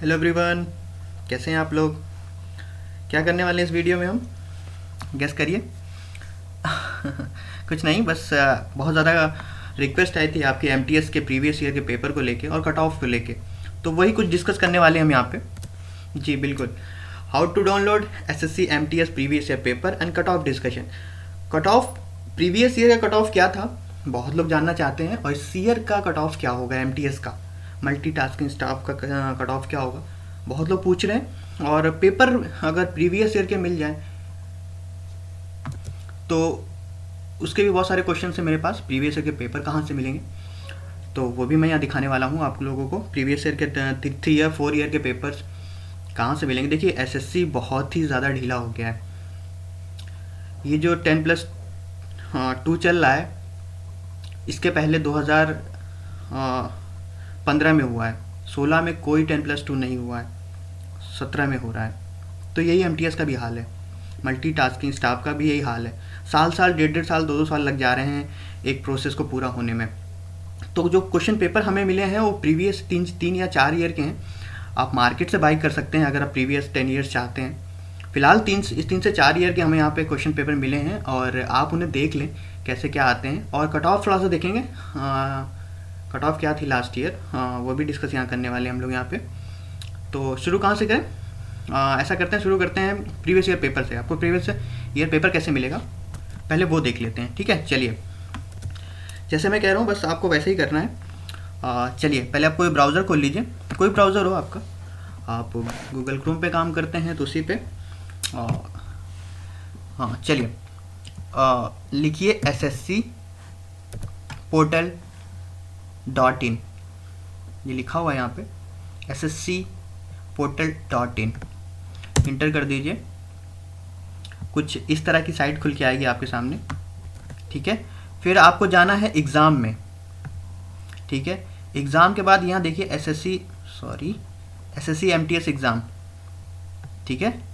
Hello everyone, कैसे हैं आप लोग। क्या करने वाले हैं इस वीडियो में हम, गेस करिए। कुछ नहीं, बस बहुत ज़्यादा रिक्वेस्ट आई थी आपके एमटीएस के प्रीवियस ईयर के पेपर को लेके और कट ऑफ को लेके, तो वही कुछ डिस्कस करने वाले हैं हम यहाँ पे। जी बिल्कुल। How to download SSC MTS previous year paper and cut off discussion. Cut off previous year का कट ऑफ क्या था बहुत लोग जानना चाहते हैं, और इस ईयर का कट ऑफ क्या होगा, एमटीएस का मल्टीटास्किंग स्टाफ का कट ऑफ क्या होगा, बहुत लोग पूछ रहे हैं। और पेपर अगर प्रीवियस ईयर के मिल जाए तो उसके भी बहुत सारे क्वेश्चन है मेरे पास। प्रीवियस ईयर के पेपर कहाँ से मिलेंगे, तो वो भी मैं यहाँ दिखाने वाला हूँ आप लोगों को। प्रीवियस ईयर के 3 ईयर 4 ईयर के पेपर्स कहाँ से मिलेंगे। देखिए एसएससी बहुत ही ज़्यादा ढीला हो गया है। ये जो 10+2 चल रहा है, इसके पहले 2015 में हुआ है, 16 में कोई 10+2 नहीं हुआ है, 17 में हो रहा है। तो यही एमटीएस का भी हाल है, मल्टीटास्किंग स्टाफ का भी यही हाल है। साल साल 1.5 साल 2-2 साल लग जा रहे हैं एक प्रोसेस को पूरा होने में। तो जो क्वेश्चन पेपर हमें मिले हैं वो प्रीवियस 3 या 4 ईयर के हैं। आप मार्केट से बाई कर सकते हैं अगर आप प्रीवियस 10 ईयर्स चाहते हैं। फिलहाल 3 से 4 ईयर के हमें यहाँ पे क्वेश्चन पेपर मिले हैं, और आप उन्हें देख लें कैसे क्या आते हैं। और कट ऑफ थोड़ा सा देखेंगे, कट ऑफ क्या थी लास्ट ईयर, वो भी डिस्कस यहाँ करने वाले हैं हम लोग यहाँ पे। तो शुरू कहाँ से करें, ऐसा करते हैं, शुरू करते हैं प्रीवियस ईयर पेपर से। आपको प्रीवियस ईयर पेपर कैसे मिलेगा पहले वो देख लेते हैं, ठीक है। चलिए, जैसे मैं कह रहा हूँ बस आपको वैसे ही करना है। चलिए पहले आप कोई ब्राउज़र खोल लीजिए, कोई ब्राउज़र हो आपका। आप गूगल क्रोम पे काम करते हैं तो उसी पे हाँ चलिए, लिखिए sscportal.in। ये लिखा हुआ है यहाँ पे sscportal.in, इंटर कर दीजिए। कुछ इस तरह की साइट खुल के आएगी आपके सामने, ठीक है। फिर आपको जाना है एग्ज़ाम में, ठीक है। एग्ज़ाम के बाद यहाँ देखिए एसएससी एमटीएस एग्ज़ाम, ठीक है।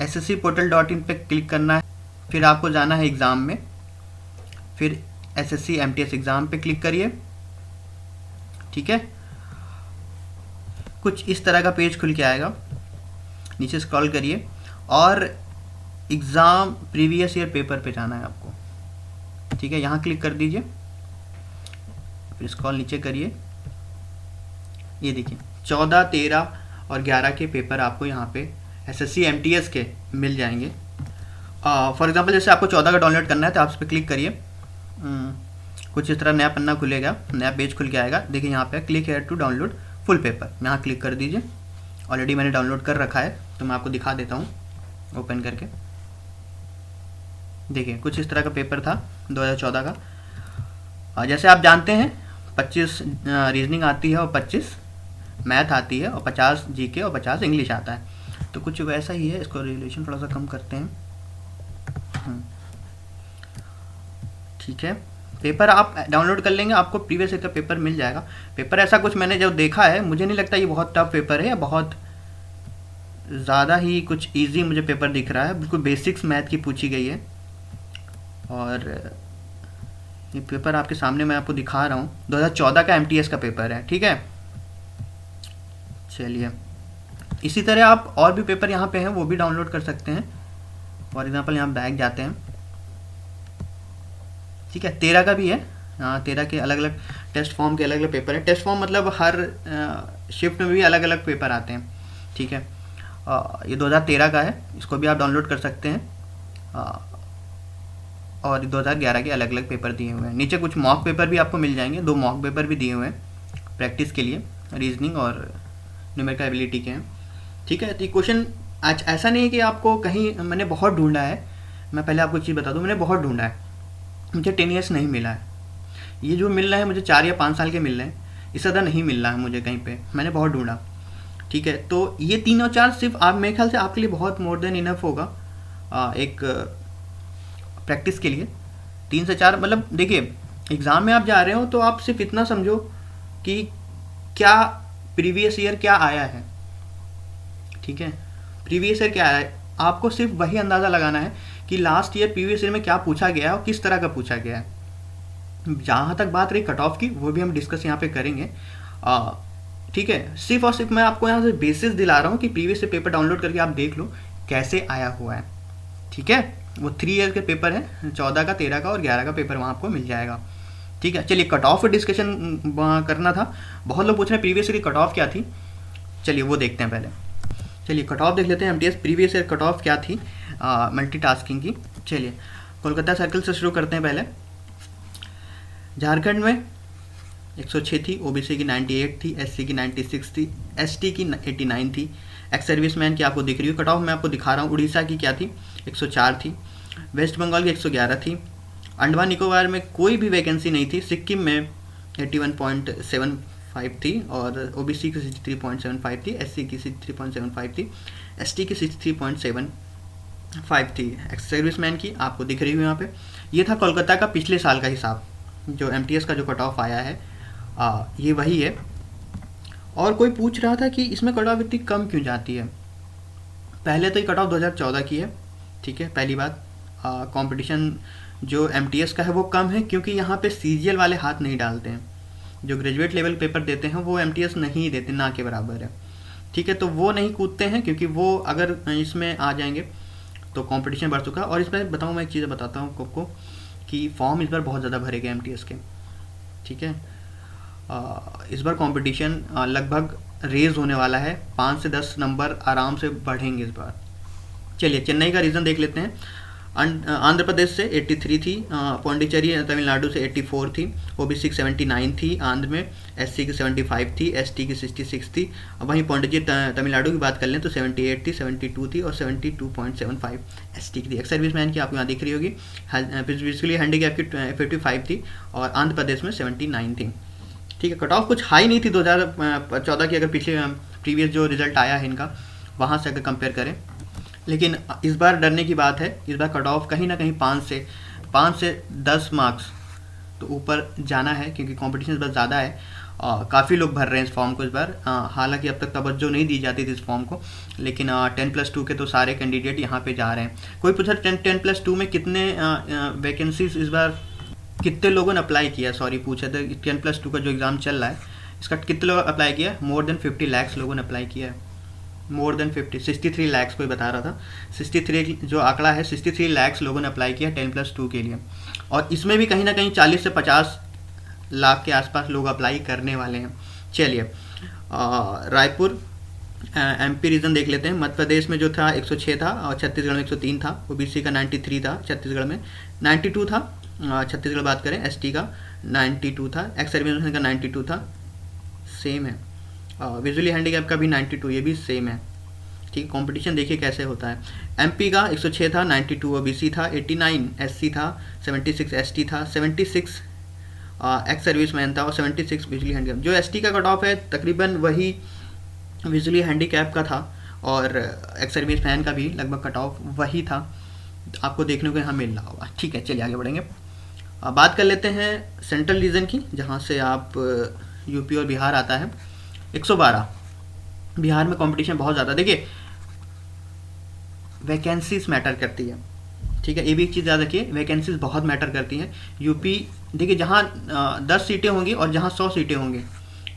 sscportal.in पे क्लिक करना है। फिर आपको जाना है एग्ज़ाम में, फिर एसएससी एमटीएस एग्ज़ाम पे क्लिक करिए, ठीक है। कुछ इस तरह का पेज खुल के आएगा, नीचे स्क्रॉल करिए और एग्ज़ाम प्रीवियस ईयर पेपर पे जाना है आपको, ठीक है। यहाँ क्लिक कर दीजिए, फिर स्क्रॉल नीचे करिए। ये देखिए 14, 13 और 11 के पेपर आपको यहाँ पे एसएससी एमटीएस के मिल जाएंगे। फॉर एग्जांपल जैसे आपको 14 का डाउनलोड करना है तो आप इस पर क्लिक करिए। कुछ इस तरह नया पन्ना खुलेगा, नया पेज खुल के आएगा। देखिए यहाँ पे click here to download full paper, यहाँ क्लिक कर दीजिए। ऑलरेडी मैंने डाउनलोड कर रखा है तो मैं आपको दिखा देता हूँ ओपन करके। देखिए कुछ इस तरह का पेपर था 2014 का। जैसे आप जानते हैं 25 रीजनिंग आती है और 25 मैथ आती है और 50 जीके और 50 इंग्लिश आता है, तो कुछ वैसा ही है। इसको रिलेशन थोड़ा सा कम करते हैं, ठीक है। पेपर आप डाउनलोड कर लेंगे, आपको प्रीवियस ईयर का पेपर मिल जाएगा। पेपर ऐसा कुछ मैंने जब देखा है, मुझे नहीं लगता ये बहुत टफ पेपर है या बहुत ज़्यादा ही कुछ इजी मुझे पेपर दिख रहा है। बिल्कुल बेसिक्स मैथ की पूछी गई है, और ये पेपर आपके सामने मैं आपको दिखा रहा हूँ। 2014 का एमटीएस का पेपर है, ठीक है। चलिए, इसी तरह आप और भी पेपर यहाँ पे हैं वो भी डाउनलोड कर सकते हैं। फॉर एग्जांपल यहाँ बैक जाते हैं, ठीक है। 13 का भी है, 13 के अलग अलग टेस्ट फॉर्म के अलग अलग पेपर है। टेस्ट फॉर्म मतलब हर शिफ्ट में भी अलग अलग पेपर आते हैं, ठीक है। ये 2013 का है, इसको भी आप डाउनलोड कर सकते हैं। और 2011 के अलग अलग पेपर दिए हुए हैं। नीचे कुछ मॉक पेपर भी आपको मिल जाएंगे, 2 मॉक पेपर भी दिए हुए हैं प्रैक्टिस के लिए, रीजनिंग और न्यूमेरिकल एबिलिटी के हैं, ठीक है। तो क्वेश्चन आज ऐसा नहीं है कि आपको कहीं मैंने बहुत ढूंढा है। मैं पहले आपको एक चीज़ बता दूं, मैंने बहुत ढूंढा है, मुझे 10 ईयर्स नहीं मिला है। ये जो मिल रहा है मुझे 4 या 5 साल के मिल रहे हैं, इससे ज़्यादा नहीं मिल रहा है मुझे कहीं पे, मैंने बहुत ढूंढा, ठीक है। तो ये 3 और 4 सिर्फ आप, मेरे ख्याल से आपके लिए बहुत मोर देन इनफ होगा एक प्रैक्टिस के लिए। 3 से 4 मतलब देखिए एग्ज़ाम में आप जा रहे हो तो आप सिर्फ इतना समझो कि क्या प्रीवियस ईयर क्या आया है, ठीक है। प्रीवियस ईयर क्या आया है, आपको सिर्फ वही अंदाज़ा लगाना है कि लास्ट ईयर प्रीवियस ईयर में क्या पूछा गया है और किस तरह का पूछा गया है। जहाँ तक बात रही कट ऑफ की, वो भी हम डिस्कस यहाँ पे करेंगे। ठीक है, सिर्फ और सिर्फ मैं आपको यहाँ से बेसिस दिला रहा हूँ कि प्रीवियस से पेपर डाउनलोड करके आप देख लो कैसे आया हुआ है। ठीक है, वो 3 ईयर के पेपर है, 14 का, 13 का और 11 का पेपर वहाँ आपको मिल जाएगा। ठीक है, चलिए कट ऑफ डिस्कशन करना था। बहुत लोग पूछ रहे हैं प्रीवियस ईयर की कट ऑफ क्या थी, चलिए वो देखते हैं पहले। चलिए कट ऑफ देख लेते हैं, MTS previous year cut off क्या थी मल्टीटास्किंग की। चलिए कोलकाता सर्कल से शुरू करते हैं पहले। झारखंड में 106 थी, ओबीसी की 98 थी, एससी की 96 थी, एसटी की 89 थी। एक्स सर्विसमैन की आपको दिख रही है कट ऑफ, मैं आपको दिखा रहा हूँ। उड़ीसा की क्या थी, 104 थी। वेस्ट बंगाल की 111 थी। अंडमान निकोबार में कोई भी वैकेंसी नहीं थी। सिक्किम में 81.75 थी और ओबीसी की 63.75 थी, एससी की 63.75 थी, एसटी की 63.75 थी। एक्स सर्विसमैन की आपको दिख रही है यहाँ पे। ये था कोलकाता का पिछले साल का हिसाब, जो एमटीएस का जो कट ऑफ आया है ये वही है। और कोई पूछ रहा था कि इसमें कट ऑफ इतनी कम क्यों जाती है। पहले तो ये कट ऑफ 2014 की है, ठीक है, पहली बात। कंपटीशन जो एमटीएस का है वो कम है, क्योंकि यहाँ पे सीजीएल वाले हाथ नहीं डालते हैं। जो ग्रेजुएट लेवल पेपर देते हैं वो एमटीएस नहीं देते, ना के बराबर है। ठीक है, तो वो नहीं कूदते हैं, क्योंकि वो अगर इसमें आ जाएंगे तो कंपटीशन बढ़ चुका। और इसमें बताऊँ, मैं एक चीज़ बताता हूँ आपको कि फॉर्म इस बार बहुत ज़्यादा भरे गए एमटीएस के। ठीक है, इस बार कंपटीशन लगभग रेज होने वाला है, 5 से 10 नंबर आराम से बढ़ेंगे इस बार। चलिए चेन्नई का रीज़न देख लेते हैं। आंध्र प्रदेश से 83 थी, पौंडीचेरी तमिलनाडु से 84 थी, ओबीसी की 79 थी आंध्र में, एससी की 75 थी, एसटी की 66 थी। वहीं पौंडीचेरी तमिलनाडु की बात कर लें तो 78 थी, 72 थी और 72.75 एसटी की थी। एक्स सर्विसमैन की आपको यहाँ दिख रही होगी। फिजिकली हैंडीकैप की 55 थी और आंध्र प्रदेश में 79 थी। ठीक है, कट ऑफ कुछ हाई नहीं थी 2014 की, अगर पिछले प्रीवियस जो रिजल्ट आया है इनका वहाँ से अगर कंपेयर करें। लेकिन इस बार डरने की बात है, इस बार कट ऑफ कहीं ना कहीं 5 से 10 मार्क्स तो ऊपर जाना है, क्योंकि कंपटीशन इस बार ज़्यादा है। काफ़ी लोग भर रहे हैं इस फॉर्म को इस बार। हालांकि अब तक तवज्जो नहीं दी जाती थी इस फॉर्म को, लेकिन 10+2 के तो सारे कैंडिडेट यहाँ पे जा रहे हैं। कोई पूछा 10+2 में कितने वैकेंसीज इस बार कितने लोगों ने अप्लाई किया, सॉरी पूछा था 10+2 का जो एग्ज़ाम चल रहा है इसका कितने लोग अप्लाई किया। मोर देन 50 लाख लोगों ने अप्लाई किया है, मोर देन 50, 63 लाख कोई बता रहा था। 63 जो आंकड़ा है, 63 लाख लोगों ने अप्लाई किया 10+2 के लिए। और इसमें भी कहीं ना कहीं 40 से 50 लाख के आसपास लोग अप्लाई करने वाले हैं। चलिए रायपुर एमपी रीजन देख लेते हैं। मध्य प्रदेश में जो था 106 था और छत्तीसगढ़ में 103 था। ओबीसी का 93 था, छत्तीसगढ़ में 92 था। छत्तीसगढ़ बात करें, एसटी का 92 था, एक्स सर्विसमैन का 92 था, सेम है। विजुअली हैंडीकैप का भी 92, ये भी सेम है। ठीक, कंपटीशन देखिए कैसे होता है। एमपी का 106 था, 92 ओबीसी था, 89 एससी था, 76 एसटी था, 76 एक्स सर्विसमैन था और 76 विजुअली हैंडीकैप। जो एसटी का कट ऑफ है तकरीबन वही विजुअली हैंडीकैप का था और एक्स सर्विसमैन का भी लगभग कट ऑफ वही था, आपको देखने को यहाँ मिल रहा होगा। ठीक है, चलिए आगे बढ़ेंगे। बात कर लेते हैं सेंट्रल रीजन की, जहाँ से आप यूपी और बिहार आता है। 112 बिहार में कंपटीशन बहुत ज़्यादा। देखिए वैकेंसीज मैटर करती है, ठीक है, ये भी एक चीज़ याद रखिए, वैकेंसीज बहुत मैटर करती हैं। यूपी देखिए जहाँ 10 सीटें होंगी और जहाँ 100 सीटें होंगी,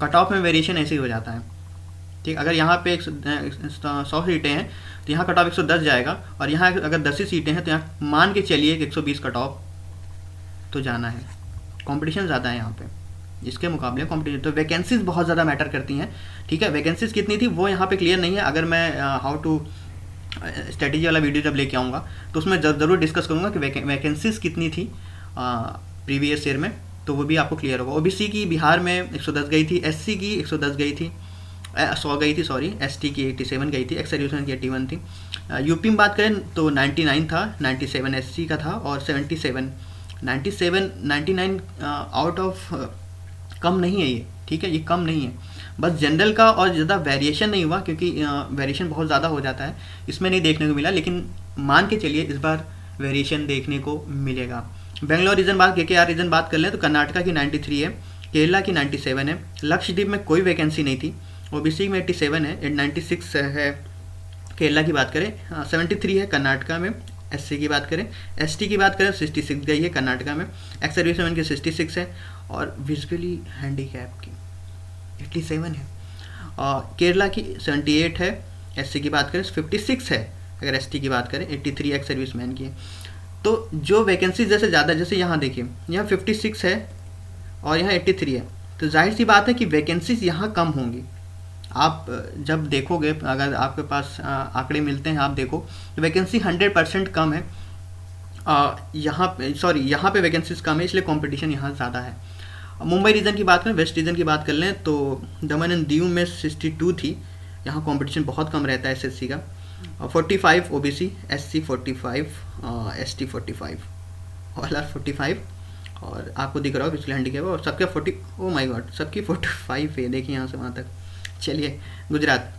कट ऑफ में वेरिएशन ऐसे ही हो जाता है। ठीक, अगर यहाँ पे 100 सीटें हैं तो यहाँ कट ऑफ 110 जाएगा, और यहाँ अगर 10 ही सीटें हैं तो यहाँ मान के चलिए कि 120 कट ऑफ तो जाना है। कंपटीशन ज़्यादा है यहाँ पे इसके मुकाबले कंपटीशन, तो वैकेंसीज बहुत ज़्यादा मैटर करती हैं। ठीक है, वैकेंसीज कितनी थी वो यहाँ पे क्लियर नहीं है। अगर मैं हाउ टू स्ट्रेटेजी वाला वीडियो जब लेके आऊँगा तो उसमें ज़रूर डिस्कस करूँगा कि वैकेंसीज कितनी थी प्रीवियस ईयर में, तो वो भी आपको क्लियर होगा। ओबीसी की बिहार में 110 गई थी, एससी की 110 गई थी, 100 गई थी सॉरी, एसटी की 87 गई थी, एक्स सर्विसमैन की 81 थी। यूपी में बात करें तो 99 था, 97 एससी का था और 99 आउट ऑफ कम नहीं है ये। ठीक है, ये कम नहीं है, बस जनरल का और ज़्यादा वेरिएशन नहीं हुआ, क्योंकि वेरिएशन बहुत ज़्यादा हो जाता है, इसमें नहीं देखने को मिला। लेकिन मान के चलिए इस बार वेरिएशन देखने को मिलेगा। बेंगलोर रीजन बात, KKR रीजन बात कर लें तो कर्नाटका की 93 है, केरला की 97 है, लक्षद्वीप में कोई वैकेंसी नहीं थी, ओबीसी में 87 है, 96 है केरला की बात करें, 73 है कर्नाटका में। एससी की बात करें, एसटी की बात करें 66 गई है कर्नाटका में, एक्स सर्विसमैन की 66 है और विजुअली हैंडीकैप की 87 है। केरला की 78 है, एससी की बात करें 56 है, अगर एसटी की बात करें 83 एक्स सर्विसमैन की है। तो जो वैकेंसी जैसे ज़्यादा, जैसे यहाँ देखिए यहाँ 56 है और यहाँ 83 है, तो जाहिर सी बात है कि वैकेंसीज यहाँ कम होंगी। आप जब देखोगे, अगर आपके पास आंकड़े मिलते हैं, आप देखो तो वैकेंसी 100% कम है। यहाँ पे वैकेंसीज कम है, इसलिए कंपटीशन यहाँ ज़्यादा है। मुंबई रीजन की बात करें, वेस्ट रीजन की बात कर लें तो दमन एंड दीव में 62 थी, यहाँ कंपटीशन बहुत कम रहता है एसएससी का। 45 OBC, SC 45, ST 45, all R 45, और आपको दिख रहा हो फिजिकल हैंडीकैप, और सबके 40, ओ माय गॉड, सबकी 45 है, देखिए यहाँ से वहाँ तक। चलिए गुजरात,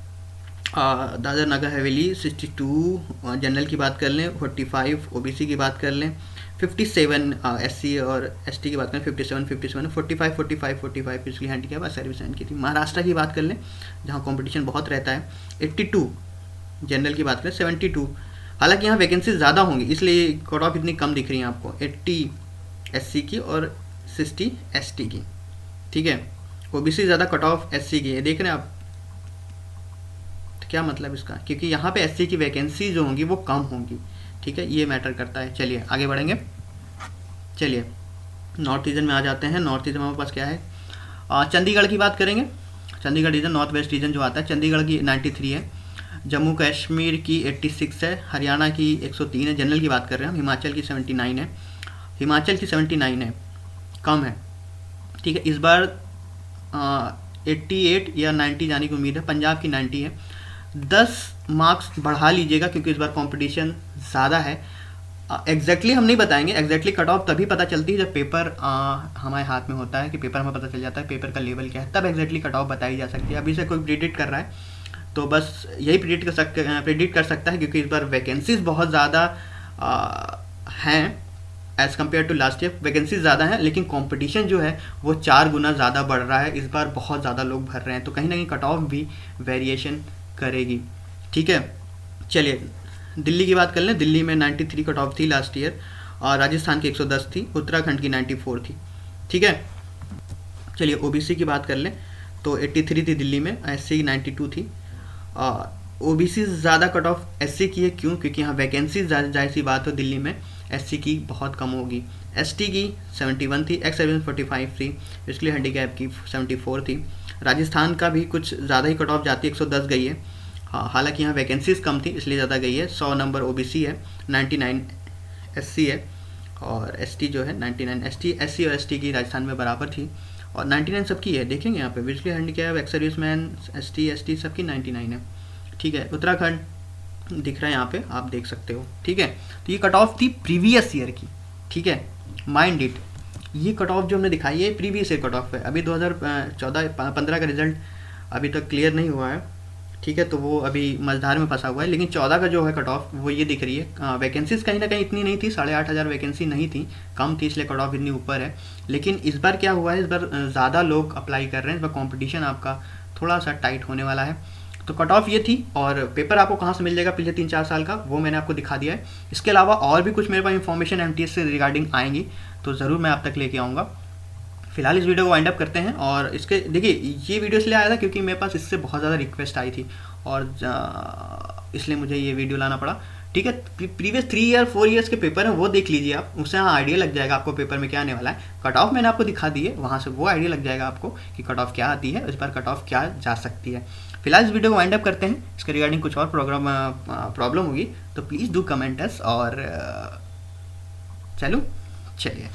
दादर नगर हवेली 62, जनरल की बात कर लें 45, ओबीसी की बात कर लें 57, एससी और एसटी की बात करें 57, 45, 45 फिजिकली हैंडीकैप सर्विस एंड की थी। महाराष्ट्र की बात कर लें जहाँ कंपटीशन बहुत रहता है 82, जनरल की बात करें 72। हालांकि यहाँ वैकेंसी ज़्यादा होंगी, इसलिए कट ऑफ इतनी कम दिख रही है आपको, 80 एससी की और 60 एसटी की, ठीक है। ओबीसी ज़्यादा, कट ऑफ एससी की है, देख रहे हैं आप। तो क्या मतलब इसका, क्योंकि यहाँ पे एससी की वैकेंसी जो होंगी वो कम होंगी, ठीक है, ये मैटर करता है। चलिए आगे बढ़ेंगे। चलिए नॉर्थ रीजन में आ जाते हैं। नॉर्थ रीजन में हमारे पास क्या है, चंडीगढ़ की बात करेंगे। Chandigarh region, north west region जो आता है, चंडीगढ़ की 93 है, जम्मू कश्मीर की 86 है, हरियाणा की 103 है, जनरल की बात कर रहे हैं हम। हिमाचल की 79 है, हिमाचल की 79 है, कम है, ठीक है। इस बार 88 या 90 जाने की उम्मीद है। पंजाब की 90 है, 10 मार्क्स बढ़ा लीजिएगा क्योंकि इस बार कंपटीशन ज़्यादा है। एग्जैक्टली हम नहीं बताएंगे, एग्जैक्टली कट ऑफ तभी पता चलती है जब पेपर हमारे हाथ में होता है, कि पेपर हमें पता चल जाता है पेपर का लेवल क्या है, तब एग्जैक्टली कट ऑफ बताई जा सकती है। अभी से कोई प्रिडिक्ट कर रहा है तो बस यही प्रिडिक्ट कर सकता है, क्योंकि इस बार वैकेंसीज बहुत ज़्यादा हैं as compare to last year. Vacancies ज़्यादा हैं लेकिन कंपटीशन जो है वो 4 गुना ज़्यादा बढ़ रहा है, इस बार बहुत ज़्यादा लोग भर रहे हैं, तो कहीं ना कहीं कट ऑफ भी वेरिएशन करेगी, ठीक है। चलिए दिल्ली की बात कर लें। दिल्ली में 93 कट ऑफ थी लास्ट ईयर, और राजस्थान की 110 थी, उत्तराखंड की 94 थी, ठीक है। चलिए ओबीसी की बात कर लें तो 83 थी दिल्ली में, एससी की 92 थी। ओबीसी ज़्यादा कट ऑफ एससी की है, क्यों? क्योंकि यहाँ वैकेंसी जाहिर सी बात हो दिल्ली में एससी की बहुत कम होगी। एसटी की 71 थी, एक्स सर्विस 45 थी, फिजिकली हैंडीकैप की 74 थी। राजस्थान का भी कुछ ज़्यादा ही कट ऑफ जाती है, 110 गई है। हाँ, हालांकि यहाँ वैकेंसीज कम थी इसलिए ज़्यादा गई है। 100 नंबर ओबीसी है, 99 एससी है, और एसटी जो है 99 एससी और एसटी की राजस्थान में बराबर थी, और 99 सबकी है। देखेंगे यहाँ पे physically handicap, ex serviceman, ST सबकी 99 है, ठीक है। उत्तराखंड दिख रहा है यहाँ पे, आप देख सकते हो, ठीक है। तो ये कट ऑफ थी प्रीवियस ईयर की, ठीक है, माइंड इट। ये कट ऑफ जो हमने दिखाई है प्रीवियस ईयर कट ऑफ है, अभी 2014-15 का रिजल्ट अभी तक क्लियर नहीं हुआ है, ठीक है, तो वो अभी मझधार में फंसा हुआ है। लेकिन 14 का जो है कट ऑफ वो ये दिख रही है। वैकेंसीज कहीं ना कहीं इतनी नहीं थी, 8,500 वैकेंसी नहीं थी, कम थी, इसलिए कट ऑफ इतनी ऊपर है। लेकिन इस बार क्या हुआ है, इस बार ज़्यादा लोग अप्लाई कर रहे हैं, इस बार कॉम्पिटिशन आपका थोड़ा सा टाइट होने वाला है। तो कट ऑफ ये थी, और पेपर आपको कहाँ से मिल जाएगा पिछले 3-4 साल का, वो मैंने आपको दिखा दिया है। इसके अलावा और भी कुछ मेरे पास इन्फॉर्मेशन एमटीएस से रिगार्डिंग आएंगी तो ज़रूर मैं आप तक लेके आऊँगा। फिलहाल इस वीडियो को वाइंड अप करते हैं। और इसके देखिए, ये वीडियो इसलिए आया था क्योंकि मेरे पास इससे बहुत ज़्यादा रिक्वेस्ट आई थी, और इसलिए मुझे ये वीडियो लाना पड़ा, ठीक है। प्रीवियस 3 ईयर 4 ईयर्स के पेपर हैं, वो देख लीजिए आप, उससे हाँ आइडिया लग जाएगा आपको पेपर में क्या आने वाला है। कट ऑफ मैंने आपको दिखा दी है, वहाँ से वो आइडिया लग जाएगा आपको कि कट ऑफ क्या आती है, इस बार कट ऑफ क्या जा सकती है। फिलहाल इस वीडियो को वाइंड अप करते हैं। इसके रिगार्डिंग कुछ और प्रॉब्लम होगी तो प्लीज़ डू कमेंट अस, और चलो चलिए।